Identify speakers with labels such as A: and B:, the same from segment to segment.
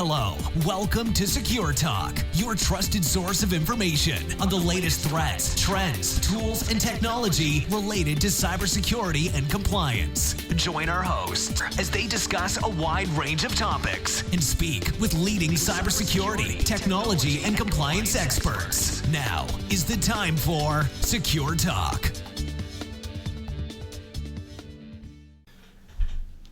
A: Hello, welcome to Secure Talk, your trusted source of information on the latest threats, trends, tools, and technology related to cybersecurity and compliance. Join our hosts as they discuss a wide range of topics and speak with leading cybersecurity, technology, and compliance experts. Now is the time for Secure Talk.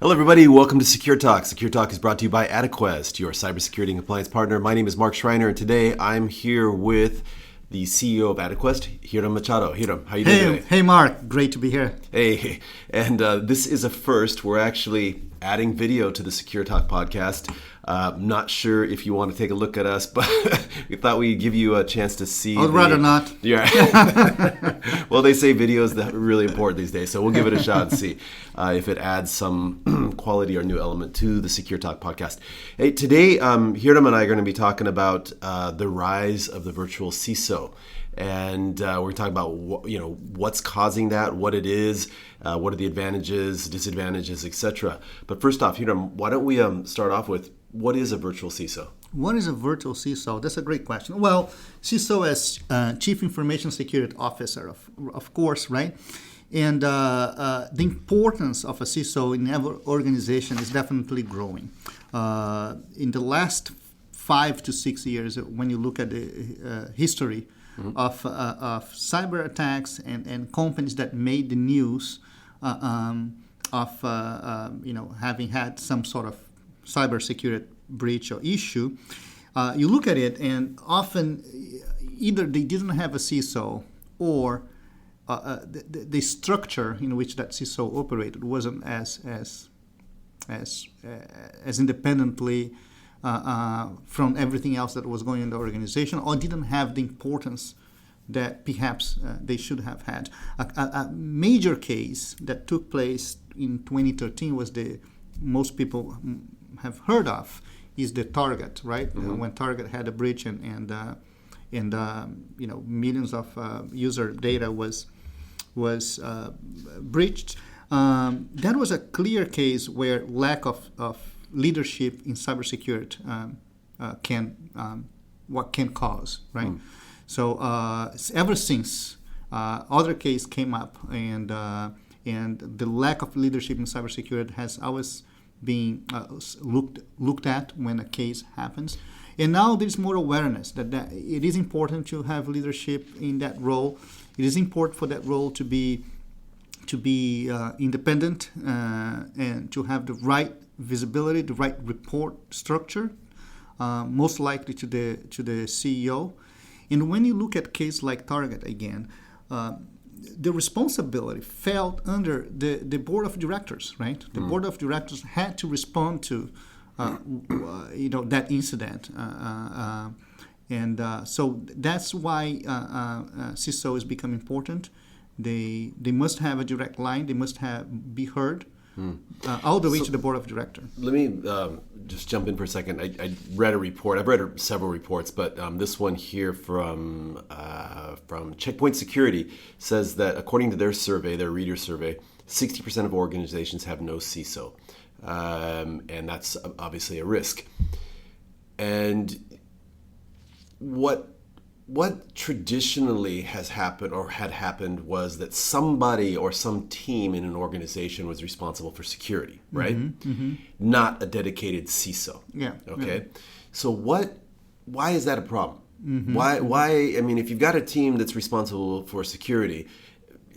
B: Hello, everybody. Welcome to Secure Talk. Secure Talk is brought to you by adaQuest, your cybersecurity and compliance partner. My name is Mark Schreiner, and today I'm here with the CEO of adaQuest, Hiram Machado. Hiram, how you doing today?
C: Hey, Mark. Great to be here.
B: Hey, and this is a first. We're actually adding video to the Secure Talk podcast. Not sure if you want to take a look at us, but we thought we'd give you a chance to see.
C: I'd rather not.
B: Yeah. Well, they say video is really important these days, so we'll give it a shot and see if it adds some quality or new element to the Secure Talk podcast. Hey, today, Hiram and I are going to be talking about the rise of the virtual CISO. And we're talking about what's causing that, what it is, what are the advantages, disadvantages, etc. But first off, Hiram, why don't we start off with what is a virtual CISO?
C: What is a virtual CISO? That's a great question. Well, CISO as Chief Information Security Officer, of course, right? And the importance of a CISO in every organization is definitely growing. In the last 5 to 6 years, when you look at the history of cyber attacks and companies that made the news of having had some sort of cybersecurity breach or issue, you look at it and often either they didn't have a CISO or the structure in which that CISO operated wasn't as independently from everything else that was going on in the organization, or didn't have the importance that perhaps they should have had. A major case that took place in 2013 was most people have heard of is the Target, right?
B: Mm-hmm.
C: When Target had a breach and millions of user data was breached. That was a clear case where lack of leadership in cybersecurity can cause, right? So ever since other case came up, and the lack of leadership in cybersecurity has always been looked at when a case happens. And now there's more awareness that it is important to have leadership in that role. It is important for that role to be independent and to have the right visibility, the right report structure, most likely to the CEO. And when you look at case like Target again, the responsibility fell under the board of directors, right? The board of directors had to respond to that incident, so that's why CISO has become important. They must have a direct line. They must be heard all the way to the board of directors.
B: Let me just jump in for a second. I read a report. I've read several reports, but this one here from Checkpoint Security says that according to their survey, their reader survey, 60% of organizations have no CISO, and that's obviously a risk. And what traditionally has happened or had happened was that somebody or some team in an organization was responsible for security, right? Mm-hmm. Not a dedicated CISO.
C: Yeah.
B: Okay.
C: Yeah.
B: So why is that a problem?
C: Mm-hmm.
B: Why? I mean, if you've got a team that's responsible for security,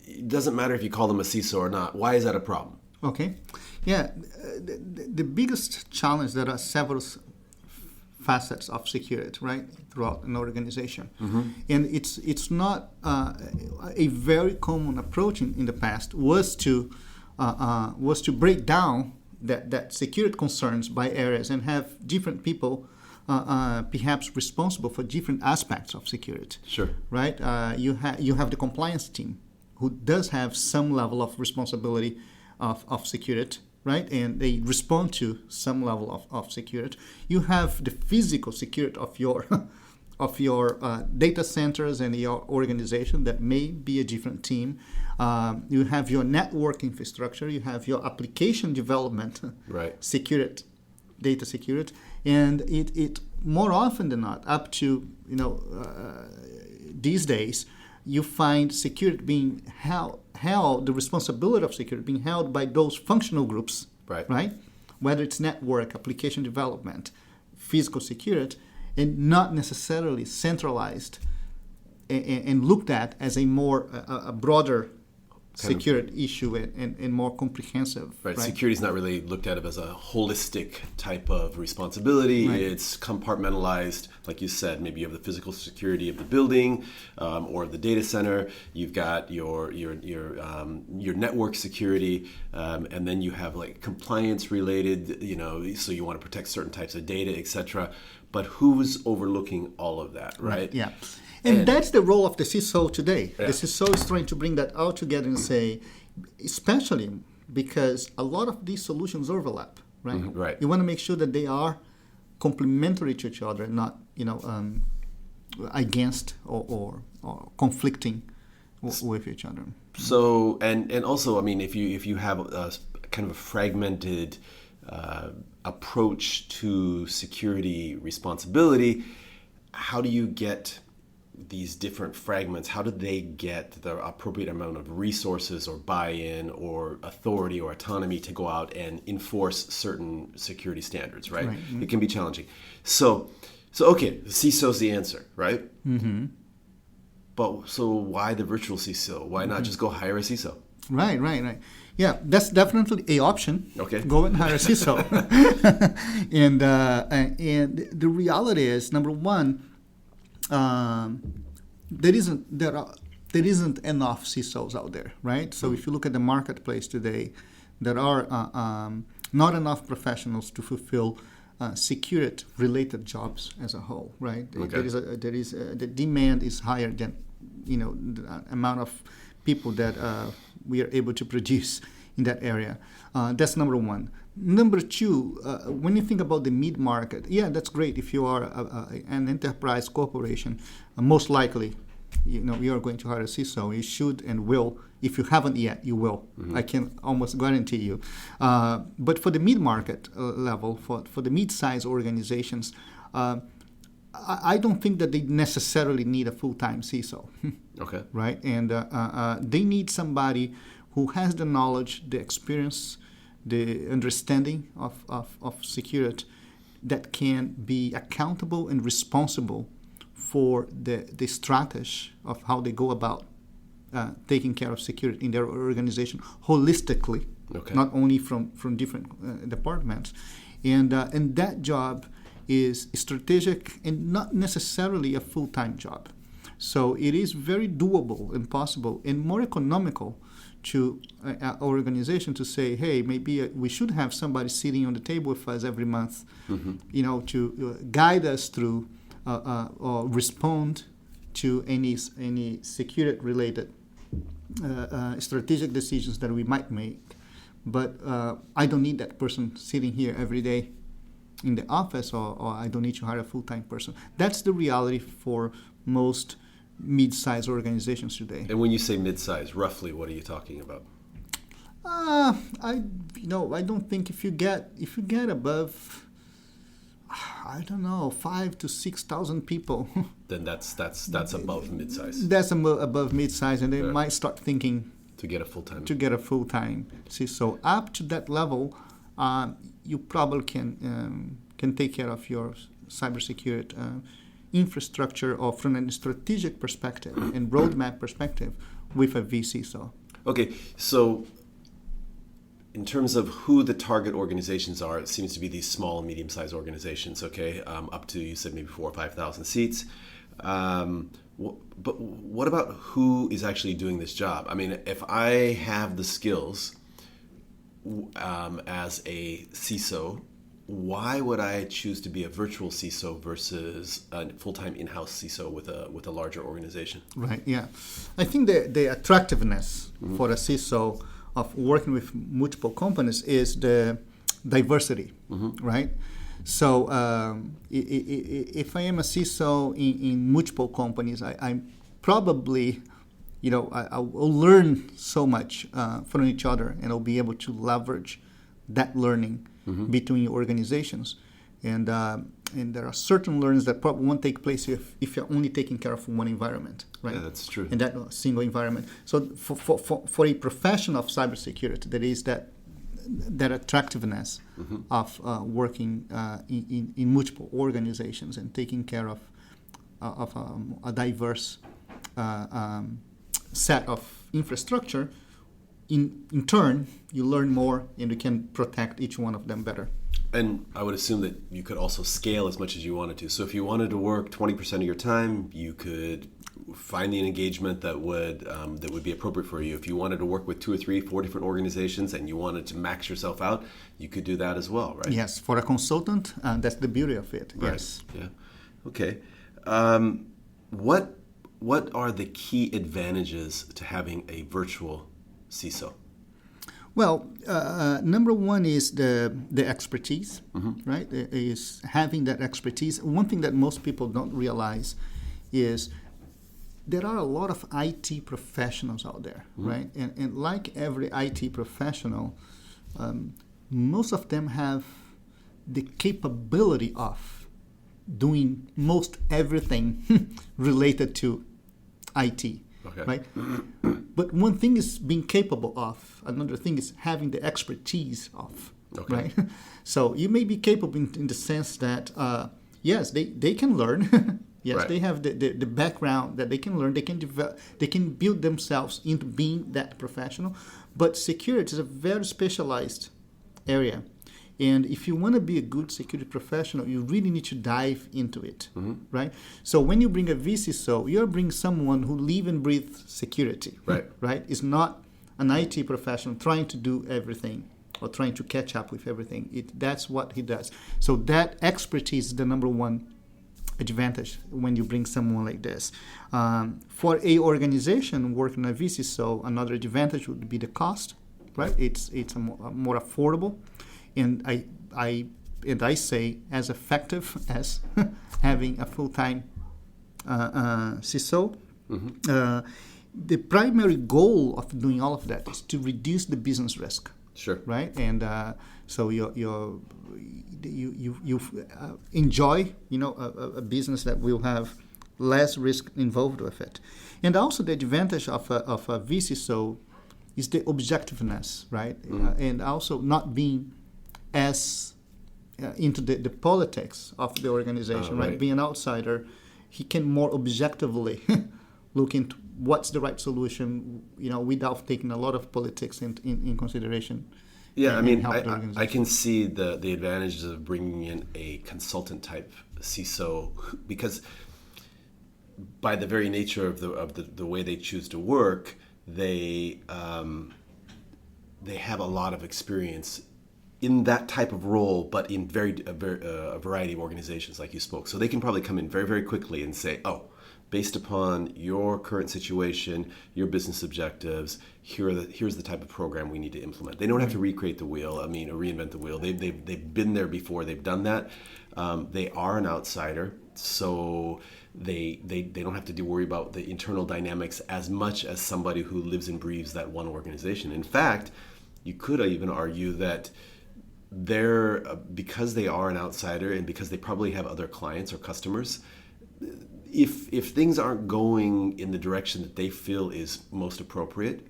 B: it doesn't matter if you call them a CISO or not. Why is that a problem?
C: Okay. Yeah. The biggest challenge, there are several facets of security, right, throughout an organization. Mm-hmm. And it's not a very common approach in the past was to break down that security concerns by areas and have different people perhaps responsible for different aspects of security.
B: Sure.
C: Right? You have the compliance team who does have some level of responsibility of security, right? And they respond to some level of security. You have the physical security of your data centers and your organization that may be a different team. You have your network infrastructure. You have your application development
B: right.
C: security data security, and it more often than not, up to these days, you find security being held, the responsibility of security being held by those functional groups, right? Whether it's network, application development, physical security, and not necessarily centralized and looked at as a more a broader security issue and more comprehensive.
B: Right. Security is not really looked at as a holistic type of responsibility.
C: Right.
B: It's compartmentalized, like you said. Maybe you have the physical security of the building or the data center. You've got your network security, and then you have like compliance related. So you want to protect certain types of data, etc. But who's overlooking all of that, right?
C: Yeah. And that's the role of the CISO today.
B: Yeah.
C: The CISO is trying to bring that all together and say, especially because a lot of these solutions overlap, right?
B: Mm-hmm, right.
C: You want to make sure that they are complementary to each other, not against or conflicting with each other.
B: So and also, I mean, if you have a kind of a fragmented approach to security responsibility, how do you get these different fragments? How do they get the appropriate amount of resources or buy-in or authority or autonomy to go out and enforce certain security standards, right? It can be challenging. So okay, the CISO is the answer, right? Mm-hmm. But so why the virtual CISO? Why not just go hire a CISO?
C: Right. Yeah, that's definitely a option.
B: Okay.
C: Go and hire a CISO. and the reality is, number one, there isn't enough CISOs out there, right? So if you look at the marketplace today, there are not enough professionals to fulfill security-related jobs as a whole, right?
B: Okay.
C: The demand is higher than the amount of people that we are able to produce in that area. That's number one. Number two, when you think about the mid-market, yeah, that's great. If you are an enterprise corporation, most likely, you are going to hire a CISO. You should and will. If you haven't yet, you will. Mm-hmm. I can almost guarantee you. But for the mid-market level, for the mid-size organizations, I don't think that they necessarily need a full-time CISO.
B: Okay.
C: Right? And they need somebody who has the knowledge, the experience, the understanding of security that can be accountable and responsible for the strategy of how they go about taking care of security in their organization holistically, not only from different departments. And that job is strategic and not necessarily a full-time job. So it is very doable and possible and more economical to our organization to say, hey, maybe we should have somebody sitting on the table with us every month, to guide us through or respond to any security-related strategic decisions that we might make. But I don't need that person sitting here every day in the office, or I don't need to hire a full-time person. That's the reality for most mid-sized organizations today.
B: And when you say mid-size, roughly, what are you talking about?
C: I don't think if you get above, I don't know, 5,000 to 6,000 people,
B: then that's above mid-size.
C: That's above mid-size, and they might start thinking
B: to get a full-time.
C: So up to that level, you probably can take care of your cybersecurity infrastructure, or from a strategic perspective and roadmap perspective, with a vCISO.
B: Okay, so in terms of who the target organizations are, it seems to be these small and medium-sized organizations, okay, up to, you said, maybe 4,000 or 5,000 seats. But what about who is actually doing this job? I mean, if I have the skills as a CISO, why would I choose to be a virtual CISO versus a full-time in-house CISO with a larger organization?
C: Right, yeah. I think the attractiveness for a CISO of working with multiple companies is the diversity, right? So if I am a CISO in multiple companies, I'm probably, I will learn so much from each other, and I'll be able to leverage that learning between organizations. And there are certain learnings that probably won't take place if you're only taking care of one environment, right?
B: Yeah, that's true.
C: And that single environment. So for a professional of cybersecurity, there is that attractiveness of working in multiple organizations and taking care of a diverse set of infrastructure. In turn, you learn more and you can protect each one of them better.
B: And I would assume that you could also scale as much as you wanted to. So if you wanted to work 20% of your time, you could find the engagement that would be appropriate for you. If you wanted to work with 2 or 3, 4 different organizations and you wanted to max yourself out, you could do that as well, right?
C: Yes, for a consultant, that's the beauty of it.
B: Right.
C: Yes.
B: Yeah. Okay. What are the key advantages to having a virtual CISO?
C: Well, number one is the expertise, right? Is having that expertise. One thing that most people don't realize is there are a lot of IT professionals out there, right? And like every IT professional, most of them have the capability of doing most everything related to IT. Okay. Right? But one thing is being capable of, another thing is having the expertise of, right? So you may be capable in the sense that, yes, they can learn. Yes, right. They have the background that they can learn. They can develop, they can build themselves into being that professional. But security is a very specialized area. And if you want to be a good security professional, you really need to dive into it, right? So when you bring a VCSO, you're bringing someone who live and breathe security, right? It's not an IT professional trying to do everything or trying to catch up with everything. That's what he does. So that expertise is the number one advantage when you bring someone like this. For a organization working a VCSO, another advantage would be the cost, right? It's a more affordable. And I say as effective as having a full-time CISO. The primary goal of doing all of that is to reduce the business risk.
B: Sure.
C: Right, and so you enjoy a business that will have less risk involved with it, and also the advantage of a VCSO is the objectiveness, right, and also not being as into the politics of the organization, right? Being an outsider, he can more objectively look into what's the right solution, without taking a lot of politics in consideration.
B: Yeah, I can see the advantages of bringing in a consultant type CISO, because by the very nature of the way they choose to work, they have a lot of experience in that type of role, but in a variety of organizations, like you spoke. So they can probably come in very, very quickly and say, based upon your current situation, your business objectives, here's the type of program we need to implement. They don't have to recreate the wheel, or reinvent the wheel. They've been there before. They've done that. They are an outsider, so they don't have to worry about the internal dynamics as much as somebody who lives and breathes that one organization. In fact, you could even argue that because they are an outsider and because they probably have other clients or customers, if things aren't going in the direction that they feel is most appropriate,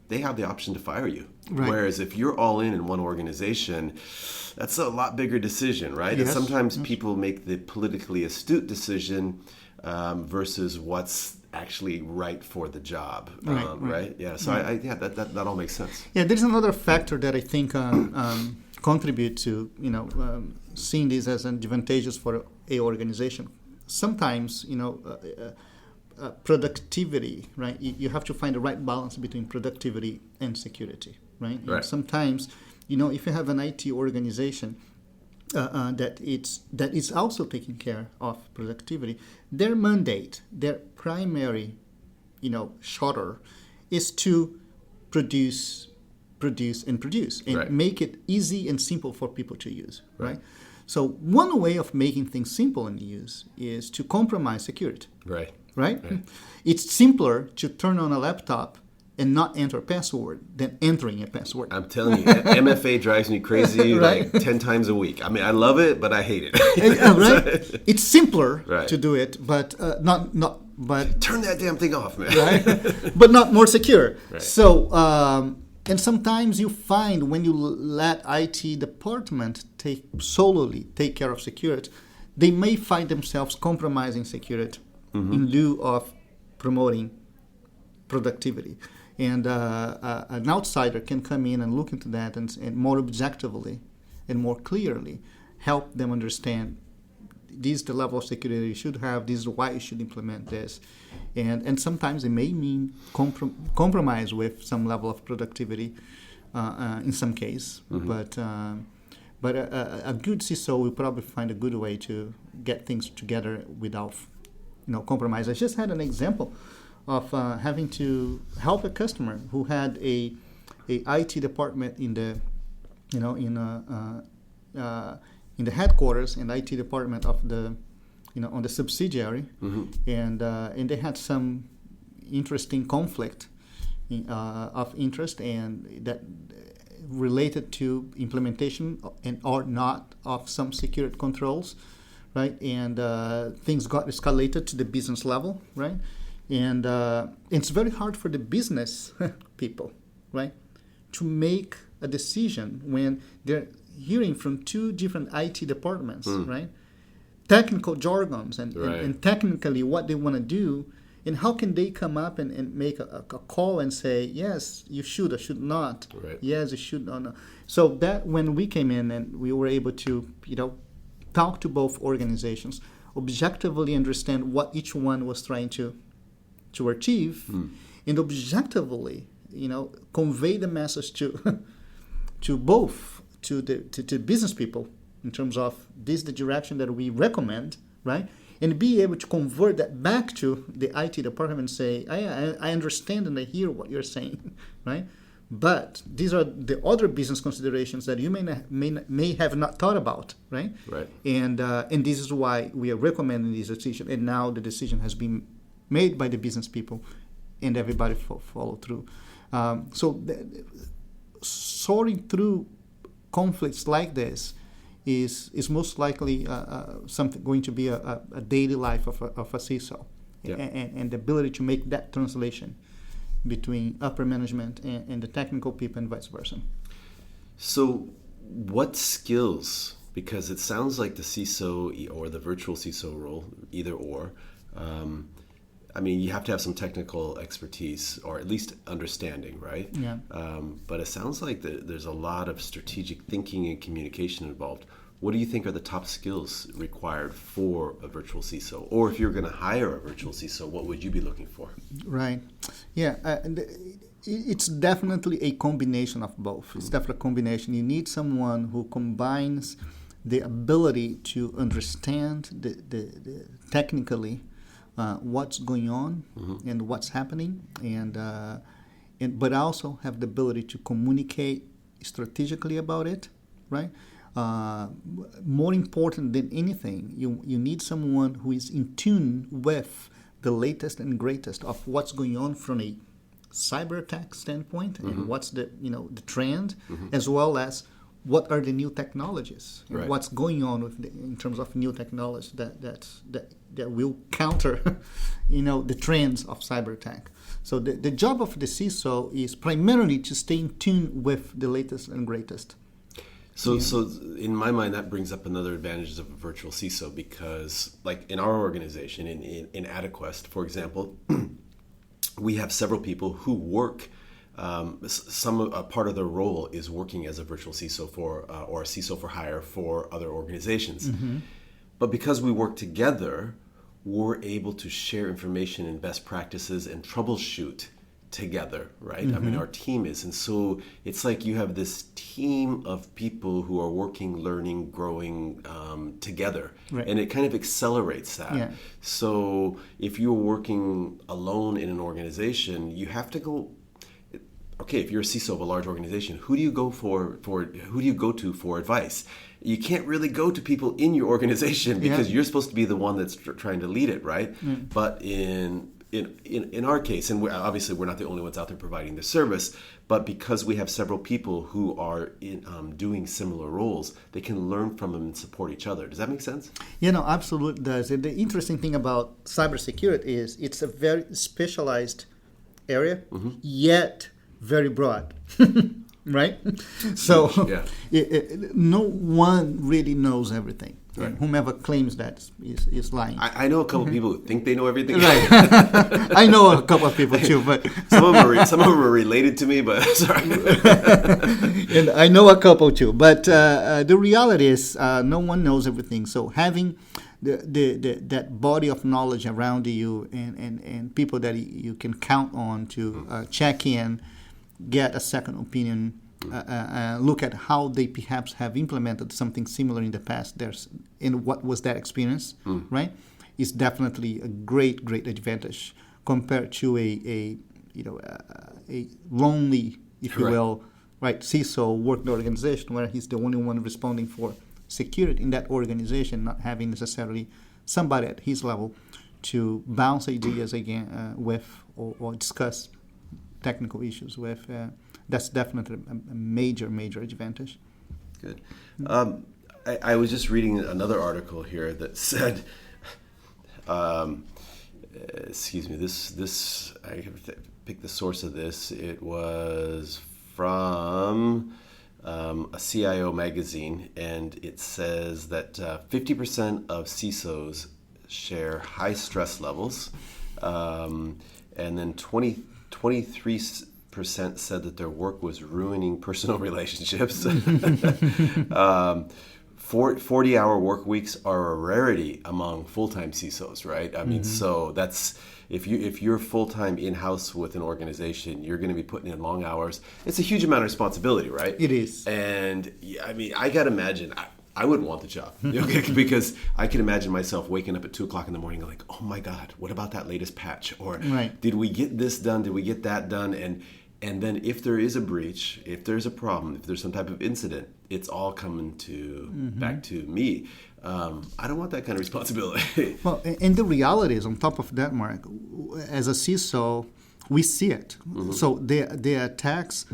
B: they have the option to fire you. Right. Whereas if you're all in one organization, that's a lot bigger decision, right? Yes. And sometimes people make the politically astute decision versus what's actually right for the job, right? Yeah. So that all makes sense. Yeah,
C: there's another factor that I think contribute to seeing this as advantageous for a organization. Sometimes productivity, right? You have to find the right balance between productivity and security, right? And sometimes, if you have an IT organization that is also taking care of productivity, their mandate, their primary, charter, is to produce and make it easy and simple for people to use, right? So one way of making things simple in use is to compromise security. Right? It's simpler to turn on a laptop and not enter a password than entering a password.
B: I'm telling you, MFA drives me crazy
C: Right.
B: like 10 times a week. I mean, I love it, but I hate it.
C: Right? It's simpler
B: Right.
C: to do it, but but
B: Turn that damn thing off, man.
C: right? But not more secure.
B: Right.
C: So, and sometimes you find when you let IT department solely take care of security, they may find themselves compromising security in lieu of promoting productivity. And an outsider can come in and look into that and more objectively and more clearly help them understand this is the level of security you should have, this is why you should implement this. And sometimes it may mean compromise with some level of productivity in some case. But a good CISO will probably find a good way to get things together without compromise. I just had an example of having to help a customer who had a IT department in the in the headquarters and IT department of the on the subsidiary, and they had some interesting conflict of interest, and that related to implementation and or not of some security controls, right? And things got escalated to the business level, right? And it's very hard for the business people, right, to make a decision when they're hearing from two different IT departments, right? Technical jargons and technically what they want to do, and how can they come up and make a call and say, yes, you should or should not.
B: Right.
C: Yes, you should or not. So that when we came in and we were able to, talk to both organizations, objectively understand what each one was trying to achieve, and objectively, convey the message to to both, to the business people in terms of this is the direction that we recommend, right? And be able to convert that back to the IT department and say, I understand and I hear what you're saying, right? But these are the other business considerations that you may have not thought about, right?
B: Right.
C: And this is why we are recommending this decision. And now the decision has been made by the business people, and everybody follow through. Sorting through conflicts like this is most likely something going to be a daily life of a CISO, and the ability to make that translation between upper management and the technical people and vice versa.
B: So what skills, because it sounds like the CISO or the virtual CISO role, either or, you have to have some technical expertise or at least understanding, right?
C: Yeah.
B: But it sounds like there's a lot of strategic thinking and communication involved. What do you think are the top skills required for a virtual CISO? Or if you're going to hire a virtual CISO, what would you be looking for?
C: Right. Yeah. It's definitely a combination of both. It's definitely a combination. You need someone who combines the ability to understand the technically what's going on and what's happening, and but also have the ability to communicate strategically about it, right? More important than anything, you need someone who is in tune with the latest and greatest of what's going on from a cyber attack standpoint, and what's the trend, as well as what are the new technologies and what's going on in terms of new technology that will counter the trends of cyber attack. So the job of the CISO is primarily to stay in tune with the latest and greatest.
B: So in my mind, that brings up another advantage of a virtual CISO, because like in our organization, in adaQuest, for example, we have several people who work. A part of their role is working as a virtual CISO or a CISO for hire for other organizations. But because we work together, we're able to share information and best practices and troubleshoot together, right? Our team is. And so it's like you have this team of people who are working, learning, growing together. Right. And it kind of accelerates that. Yeah. So if you're working alone in an organization, you have to go... Okay, if you're a CISO of a large organization, who do you go to for advice? You can't really go to people in your organization because you're supposed to be the one that's trying to lead it, right? But in in our case, and obviously we're not the only ones out there providing this service, but because we have several people who are doing similar roles, they can learn from them and support each other. Does that make sense?
C: Absolutely does. And the interesting thing about cybersecurity is it's a very specialized area, yet very broad. Right? So no one really knows everything. Right. And whomever claims that is lying.
B: I know a couple of people who think they know everything.
C: Right. I know a couple of people too, but
B: some of them are related to me. But sorry.
C: And I know a couple too, but the reality is no one knows everything. So having that body of knowledge around you and people that you can count on to check in, get a second opinion. Look at how they perhaps have implemented something similar in the past. And what was that experience, right? Is definitely a great advantage compared to a lonely, if you will, right? CISO work the organization where he's the only one responding for security in that organization, not having necessarily somebody at his level to bounce ideas again with or discuss technical issues with. That's definitely a major advantage.
B: Good. I was just reading another article here that said, excuse me, this I have to pick the source of this. It was from a CIO magazine, and it says that 50% of CISOs share high stress levels, and then 23% said that their work was ruining personal relationships. 40-hour work weeks are a rarity among full-time CISOs, right? I mean, so that's if you're full-time in-house with an organization, you're going to be putting in long hours. It's a huge amount of responsibility, right?
C: It is.
B: And I mean, I got to imagine. I wouldn't want the job, because I can imagine myself waking up at 2 o'clock in the morning and like, oh my God, what about that latest patch? Or did we get this done? Did we get that done? And then if there is a breach, if there's a problem, if there's some type of incident, it's all coming back to me. I don't want that kind of responsibility.
C: Well, and the reality is, on top of that, Mark, as a CISO, we see it. So the attacks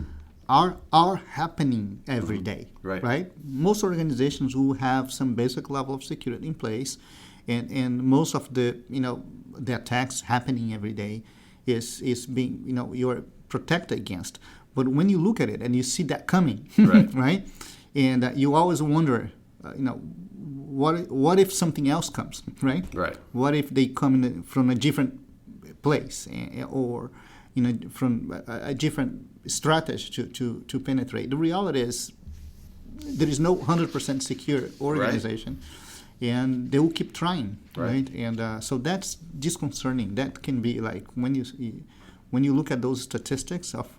C: are happening every day, right? Most organizations will have some basic level of security in place, and most of the attacks happening every day is being you're protected against. But when you look at it and you see that coming, right? And you always wonder, what if something else comes, right?
B: Right.
C: What if they come from a different place or from a different strategy to penetrate? The reality is there is no 100% secure organization, and they will keep trying, right? And so that's disconcerting. That can be like when you look at those statistics of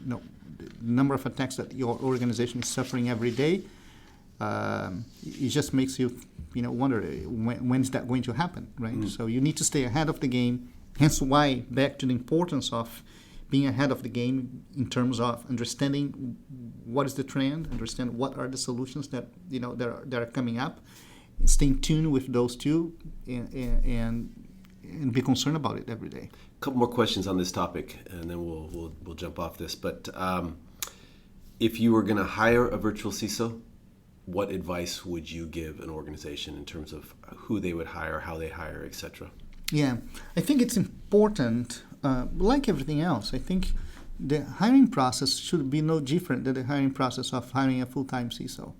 C: the number of attacks that your organization is suffering every day, it just makes you wonder when is that going to happen, right? So you need to stay ahead of the game. Hence why, back to the importance of being ahead of the game in terms of understanding what is the trend, understand what are the solutions that that are coming up, staying tuned with those two, and be concerned about it every day.
B: A couple more questions on this topic, and then we'll jump off this. But if you were going to hire a virtual CISO, what advice would you give an organization in terms of who they would hire, how they hire, etc.?
C: Yeah, I think it's important. Like everything else, I think the hiring process should be no different than the hiring process of hiring a full-time CISO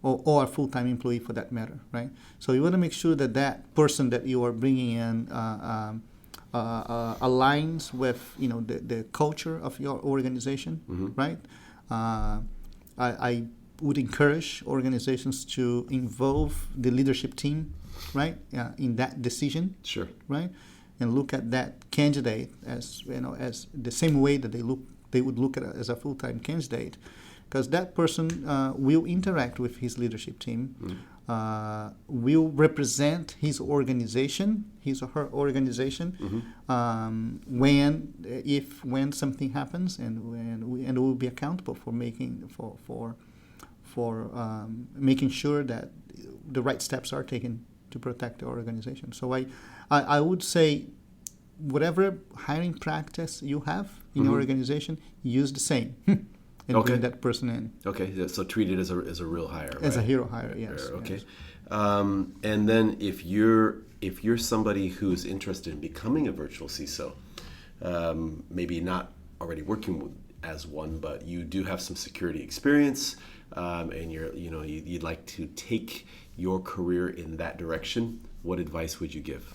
C: or a full-time employee for that matter, right? So you want to make sure that that person that you are bringing in aligns with the culture of your organization, right? I would encourage organizations to involve the leadership team, right, in that decision,
B: sure,
C: right, and look at that candidate as as the same way that they would look at it as a full-time candidate, because that person will interact with his leadership team, will represent his organization, his or her organization, when something happens, and will be accountable for making making sure that the right steps are taken to protect the organization. So I would say whatever hiring practice you have in your organization, use the same and bring that person in.
B: Okay, so treat it as a real hire,
C: As
B: right?
C: a hero hire, yes.
B: Okay.
C: Yes.
B: And then if you're somebody who's interested in becoming a virtual CISO, maybe not already working as one, but you do have some security experience, and you'd like to take your career in that direction, what advice would you give?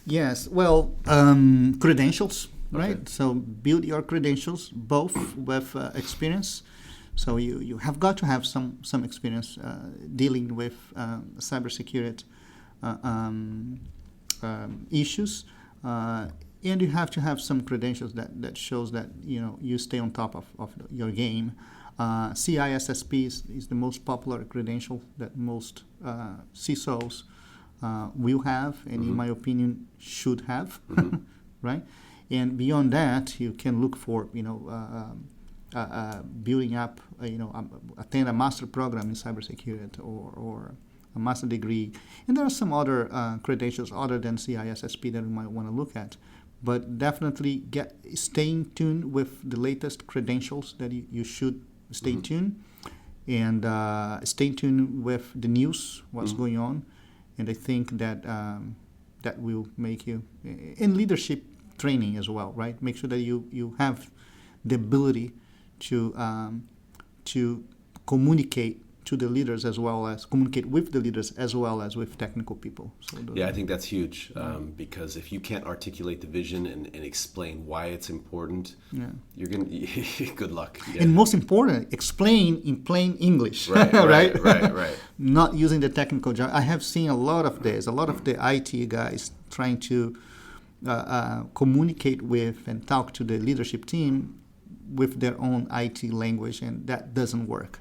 C: Yes, well, credentials, right? Okay. So build your credentials both with experience. So you have got to have some experience dealing with cybersecurity issues, and you have to have some credentials that shows that you stay on top of your game. CISSP is the most popular credential that most CISOs will have, and in my opinion should have, right? And beyond that, you can look for building up, attend a master program in cybersecurity or a master degree. And there are some other credentials other than CISSP that you might want to look at. But definitely stay in tune with the latest credentials that you should stay tuned, and stay in tune with the news, what's going on. And I think that that will make you, in leadership training as well, right? Make sure that you have the ability to communicate to the leaders, as well as communicate with the leaders, as well as with technical people. So
B: I think that's huge, because if you can't articulate the vision and explain why it's important, you're gonna good luck. Yeah.
C: And most important, explain in plain English,
B: right? Right.
C: Not using the technical jargon. I have seen a lot of the IT guys trying to communicate with and talk to the leadership team with their own IT language, and that doesn't work.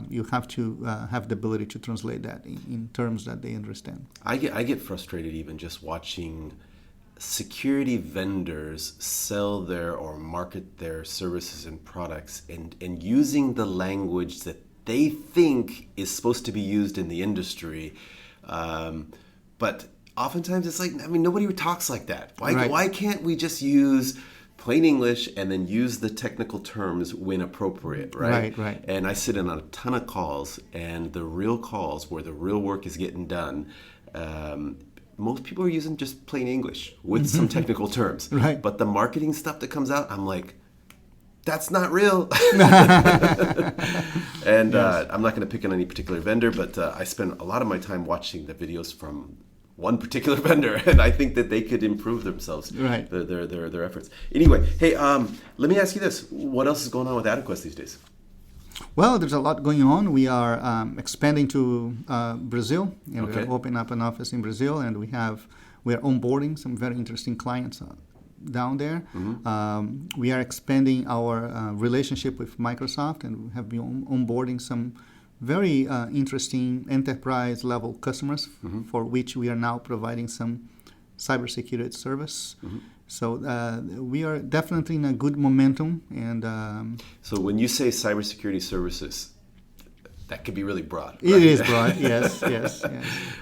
C: You have to have the ability to translate that in terms that they understand.
B: I get frustrated even just watching security vendors sell their or market their services and products and using the language that they think is supposed to be used in the industry. But oftentimes it's like, nobody talks like that. Why can't we just use plain English and then use the technical terms when appropriate, right?
C: Right.
B: And I sit in on a ton of calls, and the real calls where the real work is getting done, most people are using just plain English with some technical terms.
C: Right.
B: But the marketing stuff that comes out, I'm like, that's not real. And I'm not going to pick on any particular vendor, but I spend a lot of my time watching the videos from one particular vendor, and I think that they could improve themselves,
C: right?
B: Their efforts. Anyway, hey, let me ask you this: what else is going on with adaQuest these days?
C: Well, there's a lot going on. We are expanding to Brazil, and we're opening up an office in Brazil, and we are onboarding some very interesting clients down there. We are expanding our relationship with Microsoft, and we have been onboarding some very interesting enterprise level customers for which we are now providing some cybersecurity service. So we are definitely in a good momentum. And
B: so when you say cybersecurity services, that could be really broad. Right?
C: It is broad, yes.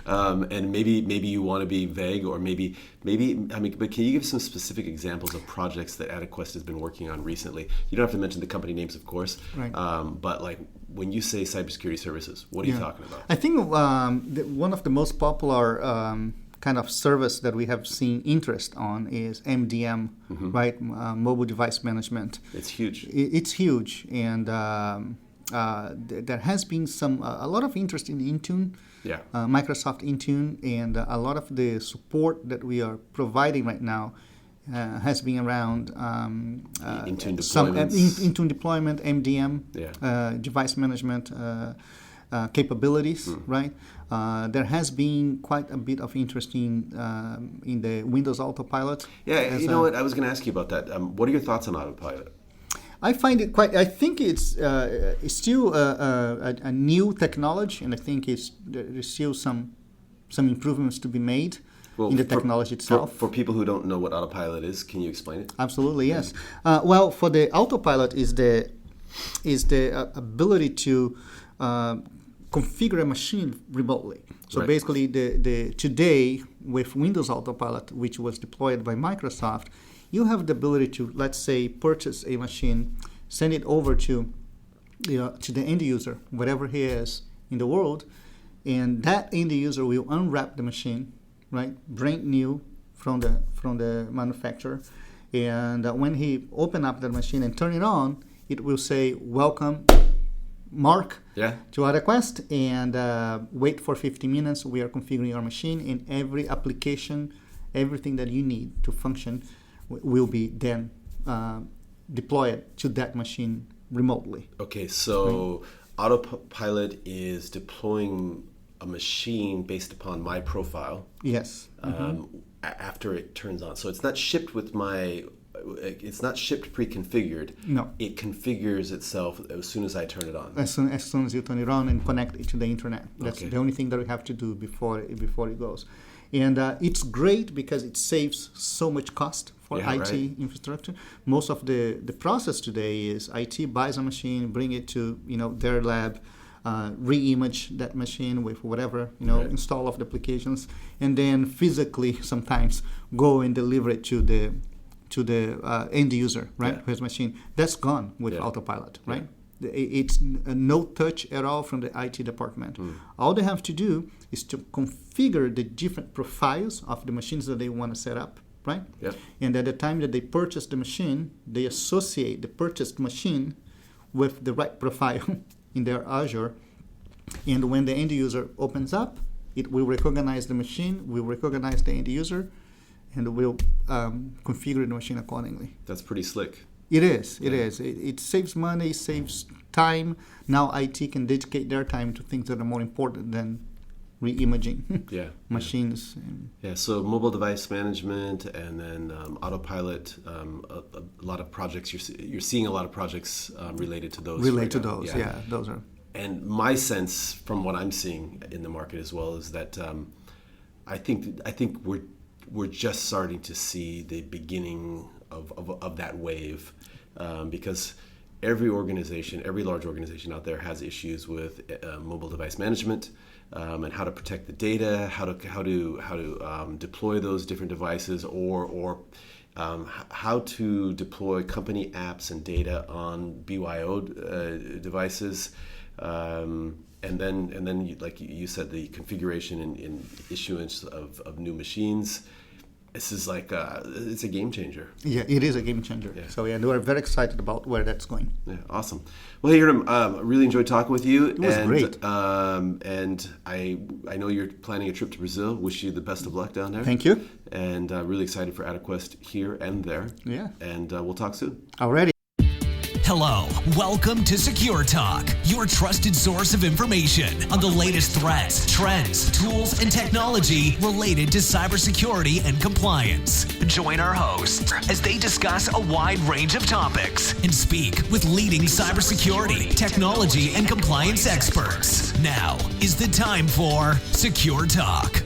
B: And maybe you want to be vague, or maybe but can you give some specific examples of projects that adaQuest has been working on recently? You don't have to mention the company names, of course.
C: Right.
B: But like when you say cybersecurity services, what are you talking about?
C: I think one of the most popular kind of service that we have seen interest on is MDM, right? Mobile device management.
B: It's huge.
C: It's huge, and there has been a lot of interest in Intune, Microsoft Intune, and a lot of the support that we are providing right now has been around Intune deployment, MDM, device management capabilities, right? There has been quite a bit of interest in the Windows Autopilot.
B: Yeah, you know what? I was going to ask you about that. What are your thoughts on Autopilot?
C: I find it I think it's still a new technology, and I think there's still some improvements to be made in the technology itself.
B: For people who don't know what Autopilot is, can you explain it?
C: Absolutely, yes. Well, for the Autopilot is the ability to configure a machine remotely. So
B: Right.
C: basically, the today with Windows Autopilot, which was deployed by Microsoft, you have the ability to, let's say, purchase a machine, send it over to the end user, wherever he is in the world, and that end user will unwrap the machine, right, brand new from the manufacturer, and when he open up the machine and turn it on, it will say, "Welcome, Mark, to adaQuest," and wait for 50 minutes. We are configuring your machine, and every application, everything that you need to function will be then deployed to that machine remotely.
B: Okay, so Autopilot is deploying a machine based upon my profile.
C: Yes.
B: After it turns on. So it's not shipped it's not shipped pre-configured.
C: No.
B: It configures itself as soon as I turn it on.
C: As soon as you turn it on and connect it to the internet. That's
B: Okay.
C: the only thing that we have to do before it goes. And it's great because it saves so much cost for IT infrastructure. Most of the process today is IT buys a machine, bring it to their lab, re-image that machine with whatever install of the applications, and then physically sometimes go and deliver it to the end user, right, his machine. That's gone with Autopilot, right? It's no touch at all from the IT department. All they have to do is to configure the different profiles of the machines that they want to set up, right?
B: Yep.
C: And at the time that they purchase the machine, they associate the purchased machine with the right profile in their Azure. And when the end user opens up, it will recognize the machine, will recognize the end user, and will configure the machine accordingly.
B: That's pretty slick.
C: It is. It saves money, saves time. Now IT can dedicate their time to things that are more important than re-imaging machines.
B: Yeah, so mobile device management and then Autopilot, a lot of projects, you're seeing a lot of projects related to those.
C: Those are.
B: And my sense from what I'm seeing in the market as well is that I think we're just starting to see the beginning of that wave, because every large organization out there has issues with mobile device management, and how to protect the data, how to deploy those different devices, or how to deploy company apps and data on BYO devices. And then, like you said, the configuration and issuance of new machines. This is like it's a game changer.
C: Yeah, it is a game changer. Yeah. So we're very excited about where that's going.
B: Yeah, awesome. Well, hey, Hiram, really enjoyed talking with you.
C: It was great.
B: And I know you're planning a trip to Brazil. Wish you the best of luck down there.
C: Thank you.
B: And really excited for adaQuest here and there.
C: Yeah.
B: And we'll talk soon.
C: Already.
A: Hello, welcome to Secure Talk, your trusted source of information on the latest threats, trends, tools, and technology related to cybersecurity and compliance. Join our hosts as they discuss a wide range of topics and speak with leading cybersecurity, technology, and compliance experts. Now is the time for Secure Talk.